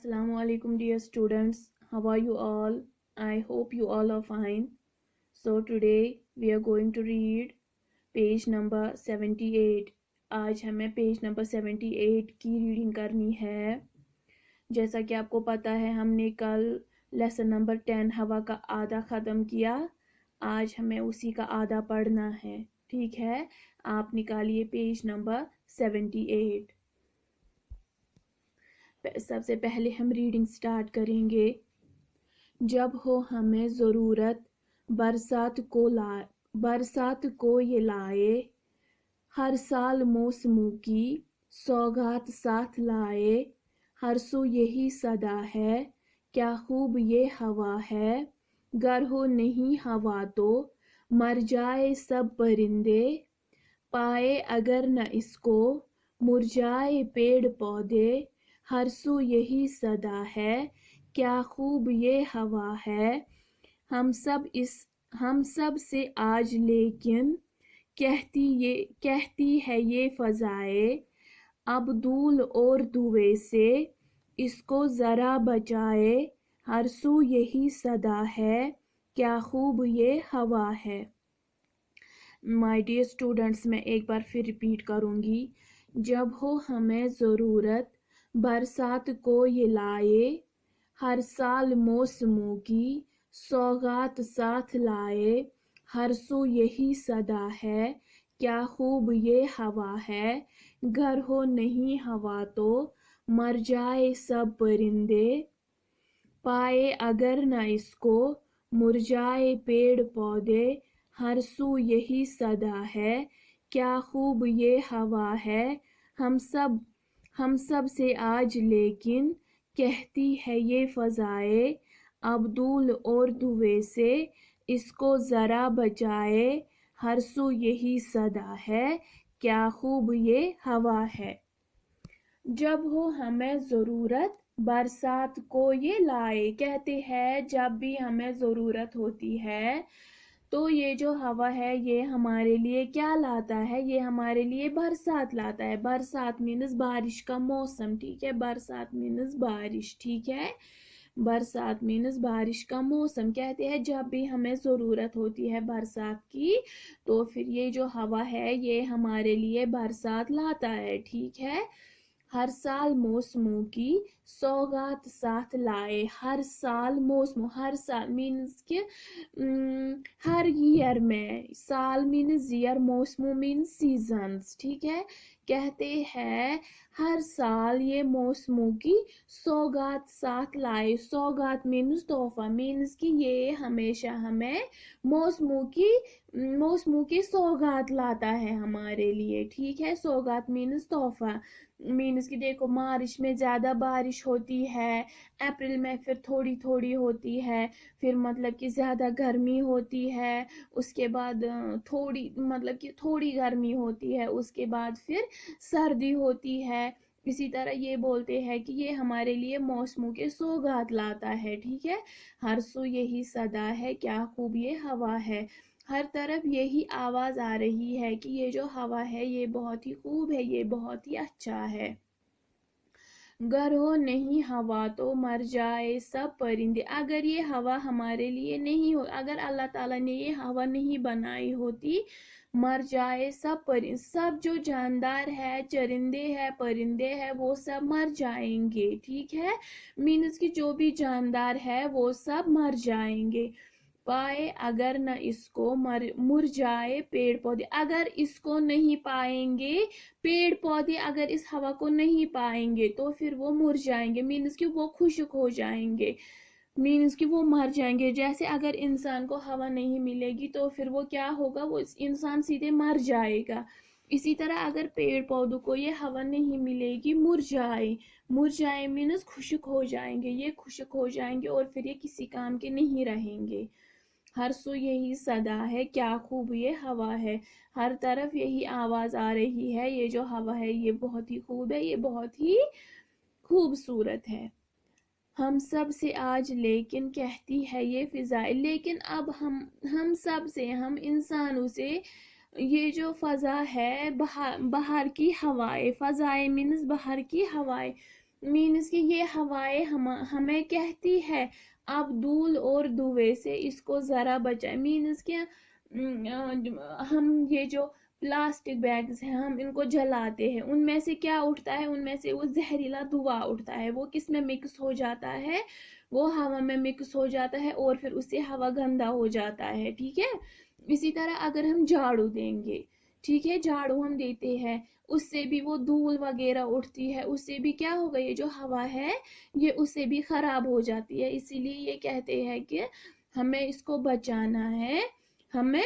Assalamu alaikum, dear students. How are you all? I hope you all are fine. So today we are going to read page number 78. आज हमें page number 78 की reading करनी है। जैसा कि आपको पता है हमने कल लेसन नंबर 10 हवा का आधा ख़त्म किया। आज हमें उसी का आधा पढ़ना है। ठीक है, आप निकालिए पेज नंबर 78। सबसे पहले हम रीडिंग स्टार्ट करेंगे। जब हो हमें ज़रूरत बरसात को ये लाए, हर साल मौसमों की सौगात साथ लाए। हर सू यही सदा है, क्या खूब ये हवा है। गर हो नहीं हवा तो मर जाए सब परिंदे, पाए अगर न इसको मुरझाए पेड़ पौधे। हर सू यही सदा है, क्या खूब ये हवा है। हम सब से आज लेकिन कहती है ये फ़ज़ाए। अब धूल और धुएं से इसको ज़रा बचाए। हर सू यही सदा है, क्या खूब ये हवा है। माय डियर स्टूडेंट्स, मैं एक बार फिर रिपीट करूँगी। जब हो हमें ज़रूरत बरसात को ये लाए, हर साल मौसमों की सौगात साथ लाए। हर सू यही सदा है, क्या खूब ये हवा है। घर हो नहीं हवा तो मर जाए सब परिंदे, पाए अगर न इसको मुरझाए पेड़ पौधे। हर सू यही सदा है, क्या खूब ये हवा है। हम सब से आज लेकिन कहती है ये फ़ज़ाए। अब धूल और धुएं से इसको ज़रा बचाए। हर सू यही सदा है, क्या खूब ये हवा है। जब हो हमें ज़रूरत बरसात को ये लाए, कहते हैं जब भी हमें ज़रूरत होती है तो ये जो हवा है ये हमारे लिए क्या लाता है, ये हमारे लिए बरसात लाता है। बरसात मीन्स बारिश का मौसम, ठीक है। बरसात मीन्स बारिश, ठीक है। बरसात मीन्स बारिश का मौसम। कहते हैं जब भी हमें ज़रूरत होती है बरसात की तो फिर ये जो हवा है ये हमारे लिए बरसात लाता है, ठीक है। हर साल मौसमों की सौगात साथ लाए। हर साल मौसम, हर साल मीन्स के हर ईयर में, साल मीन्स ईयर, मौसमों मीन्स सीजन्स, ठीक है। कहते हैं हर साल ये मौसमों की सौगात साथ लाए। सौगात मीन्स तोहफा, मीन्स कि ये हमेशा हमें मौसमों की सौगात लाता है हमारे लिए, ठीक है। सौगात मीन्स तोहफा, मीन्स कि देखो मार्च में ज़्यादा बारिश होती है, अप्रैल में फिर थोड़ी थोड़ी होती है, फिर मतलब कि ज़्यादा गर्मी होती है, उसके बाद थोड़ी मतलब कि थोड़ी गर्मी होती है, उसके बाद फिर सर्दी होती है। इसी तरह ये बोलते हैं कि ये हमारे लिए मौसमों के सौगात लाता है, ठीक है। हर सू यही सदा है, क्या खूब ये हवा है। हर तरफ यही आवाज़ आ रही है कि ये जो हवा है ये बहुत ही खूब है, ये बहुत ही अच्छा है। गर हो नहीं हवा तो मर जाए सब परिंदे। अगर ये हवा हमारे लिए नहीं हो, अगर अल्लाह ताला ने ये हवा नहीं बनाई होती, मर जाए सब परिंदे, सब जो जानदार है, चरिंदे हैं, परिंदे हैं, वो सब मर जाएंगे, ठीक है। मीन्स कि जो भी जानदार है वो सब मर जाएंगे। पाए अगर न इसको मुरझाए पेड़ पौधे, अगर इसको नहीं पाएंगे, पेड़ पौधे अगर इस हवा को नहीं पाएंगे तो फिर वो मुरझाएंगे, मीन्स कि वो खुश्क हो जाएंगे, मीन्स कि वो मर जाएंगे। जैसे अगर इंसान को हवा नहीं मिलेगी तो फिर वो क्या होगा, वो इंसान सीधे मर जाएगा। इसी तरह अगर पेड़ पौधों को ये हवा नहीं मिलेगी, मुरझाए मीन्स खुश्क हो जाएंगे, ये खुश्क हो जाएंगे और फिर ये किसी काम के नहीं रहेंगे। हर सू यही सदा है, क्या खूब ये हवा है। हर तरफ यही आवाज़ आ रही है, ये जो हवा है ये बहुत ही खूब है, ये बहुत ही खूबसूरत है। हम सब से आज लेकिन कहती है ये फ़िज़ाएं, लेकिन अब हम सब से, हम इंसानों से ये जो फ़ज़ा है, बाहर की हवाएं, फ़ज़ाएं मीन्स बाहर की हवाएं, मीन्स कि ये हवाएं हमें कहती है आप धूल और धुएं से इसको जरा बचाएं। मीन्स कि हम ये जो प्लास्टिक बैग्स हैं हम इनको जलाते हैं, उनमें से क्या उठता है, उनमें से वो जहरीला धुआं उठता है, वो किस में मिक्स हो जाता है, वो हवा में मिक्स हो जाता है और फिर उससे हवा गंदा हो जाता है। ठीक है, इसी तरह अगर हम झाड़ू देंगे, ठीक है, झाड़ू हम देते हैं, उससे भी वो धूल वगैरह उठती है, उससे भी क्या होगा, ये जो हवा है ये उससे भी खराब हो जाती है। इसीलिए ये कहते हैं कि हमें इसको बचाना है, हमें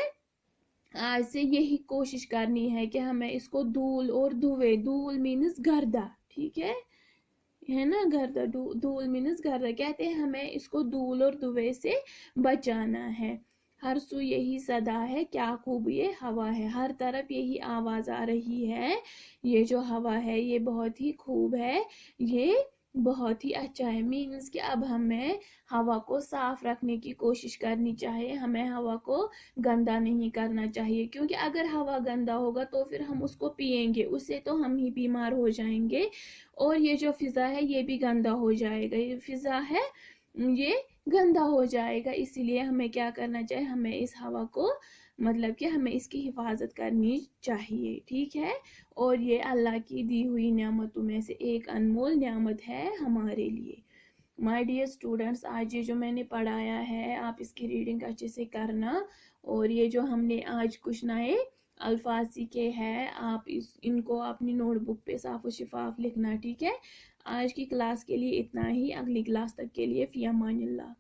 आज से यही कोशिश करनी है कि हमें इसको धूल और धुएं, धूल मीन्स गर्दा, ठीक है ना, गर्दा, धूल मीन्स गर्दा, कहते हैं हमें इसको धूल और धुएं से बचाना है। हर सू यही सदा है, क्या खूब ये हवा है, हर तरफ यही आवाज आ रही है, ये जो हवा है ये बहुत ही खूब है, ये बहुत ही अच्छा है। मीन्स कि अब हमें हवा को साफ रखने की कोशिश करनी चाहिए, हमें हवा को गंदा नहीं करना चाहिए, क्योंकि अगर हवा गंदा होगा तो फिर हम उसको पिएंगे, उससे तो हम ही बीमार हो जाएंगे, और ये जो फिजा है ये भी गंदा हो जाएगा, ये फिजा है ये गंदा हो जाएगा। इसीलिए हमें क्या करना चाहिए, हमें इस हवा को मतलब कि हमें इसकी हिफाजत करनी चाहिए, ठीक है। और ये अल्लाह की दी हुई नेमतों में से एक अनमोल नेमत है हमारे लिए। माय डियर स्टूडेंट्स, आज ये जो मैंने पढ़ाया है आप इसकी रीडिंग अच्छे से करना, और ये जो हमने आज कुछ नए अल्फाज सीखे हैं आप इनको अपनी नोटबुक पे साफ और शिफाफ लिखना, ठीक है। आज की क्लास के लिए इतना ही, अगली क्लास तक के लिए फी अमानिल्लाह।